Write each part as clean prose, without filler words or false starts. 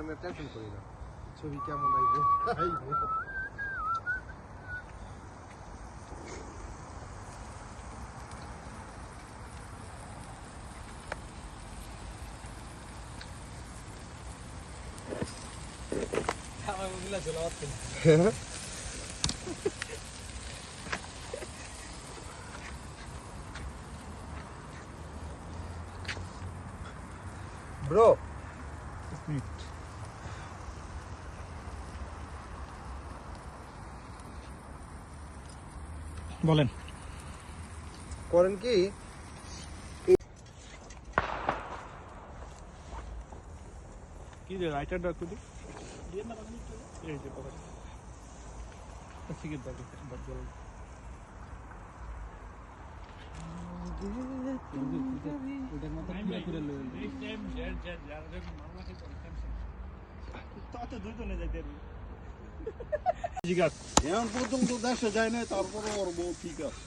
আমি টেনশন করি না, ছবি কেমন আইবে আইবে। ব্রো বলেন করেন কি কি যে রাইটার ডাক তুই দিয়ে না বানি এই যে কথা ঠিক আছে বাদ দাও ওটার মতো পুরো পুরো লই এই টাইম যার মামলা কি টেনশন তো দুই তো নে যাইতে জিগাস এখন পর্যন্ত দেশে যায় না, তারপরে ওর বউ ঠিক আছে।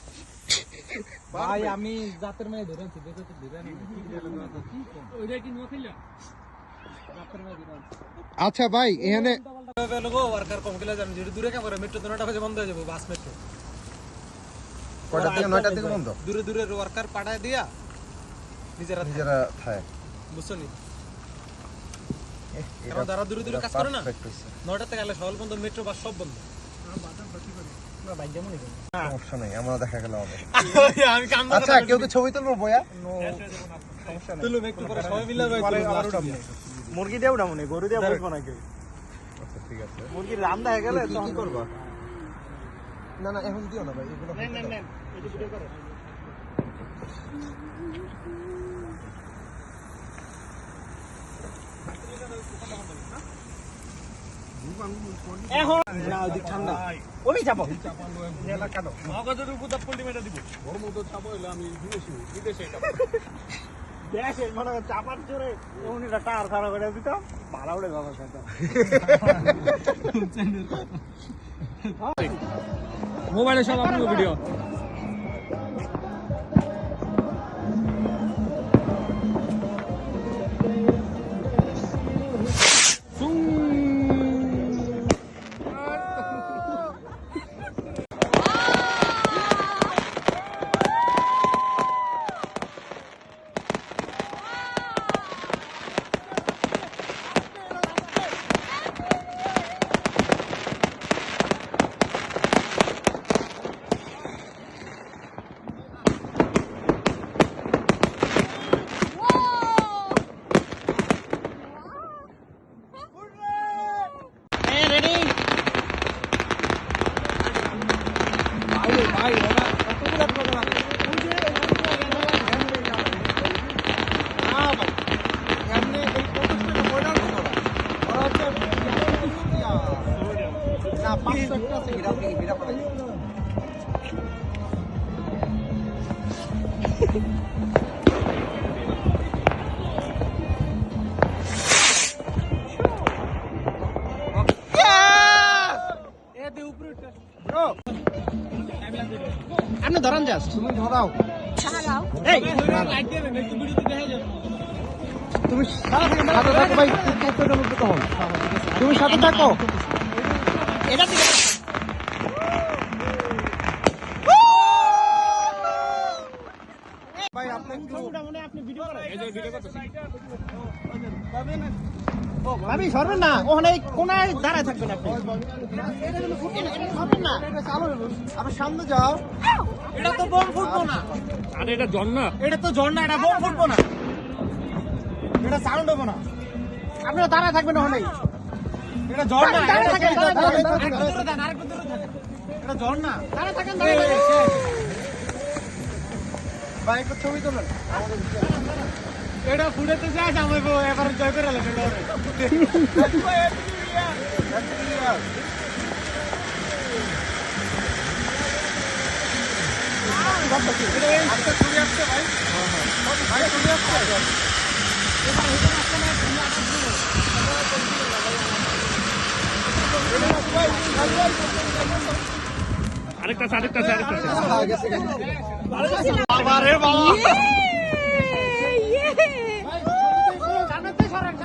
ভাই আমি জাতের মেয়ে ধরেছি, দেখো তো ধরে নি ওইটা কি নো খেলা জাতের মেয়ে ধরে। আচ্ছা ভাই এখানে লোগো ওয়ার্কার কম খেলা জানি যদি দূরে কামরে মেট্রো 9টা বাজে বন্ধ হয়ে যাবে, বাস মেট্রো কয়টা থেকে 9টা থেকে বন্ধ, দূরে দূরে ওয়ার্কার পাঠায় দিয়া নিজেরা থাকে বুঝছো নি। কারণ যারা দূরে দূরে কাজ করে না 9টা থেকে গেলে সকাল বন্ধ, মেট্রো বাস সব বন্ধ। সমস্যা নেই, আমরা দেখা গেল হবে। আমি কাম আচ্ছা কেউ কি ছবি তুলবো বয়া? সমস্যা নেই, তুলুম একটু পরে সবাই মিলে ভাই মুরগি দেও না মনে, গরু দেও বলবো না কেউ। আচ্ছা ঠিক আছে, মুরগি রান্না হয়ে গেলে কি করবা? না না এখন দিও না ভাই, এগুলো নেন এই যে ভিডিও করো। এখন না ওদিক ঠান্ডা ওই যাবো এলাকা দাও মগজের উপর দাপ পল্টি মেটা দিব ওর মতো ছাপ হইলে আমি বিদেশে দেশে মনে হয় চাপার জোরে উনিটা টার খারাপ করে দিতাম, ভালো উড়ে বাবা খাইতাম। মোবাইলে সব আপনার ভিডিও আপনি ধরান যাস, তুমি ধরাও, এই লাইট দেবেন একটু ভিডিওতে দেখা যাবে। তুমি সাথে থাকো ভাই, তুমি সাথে থাকো। এটা দিকে ভাই আপনি একটু আপনি ভিডিও করেন, এই যে ভিডিও করতেছেন ভাবি সরবেন না, ওখানে কোনায় দাঁড়ায় থাকবেন আপনি। সরবেন না, আপনি সামনে যাও। এটা তো বোম ফুটবো না, আরে এটা ঝর্ণা, এটা তো ঝর্ণা, এটা বোম ফুটবো না, এটা সাউন্ড হবে না, আপনি দাঁড়ায় থাকবেন ওখানে। এটা ঝর্ণা, দাঁড়ায় থাকেন, দাঁড়ায় থাকেন। আরেকটু দূরে যান, আরেকটু দূরে যান। এটা ঝর্ণা, দাঁড়ায় থাকেন, দাঁড়ায় থাকেন। ভাই একটু ছবি তোলেন। এটা ফুটেতে যায় আমাকে এবার জয় করে লাগবে আচ্ছা ছবি আসছে ভাই, ভাই ছবি আসছে। আরেকটা বাবা রে বাবা, সামনে সরেন,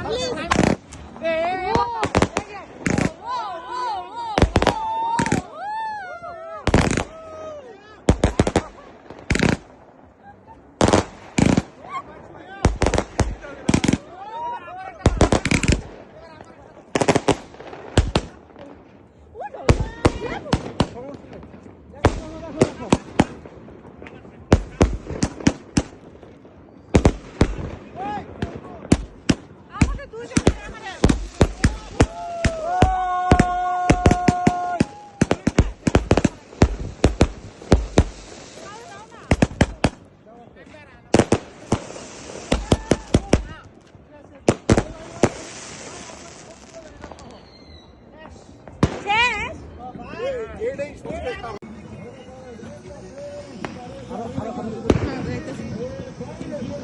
এটাই সুস্থ খারাপ।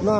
না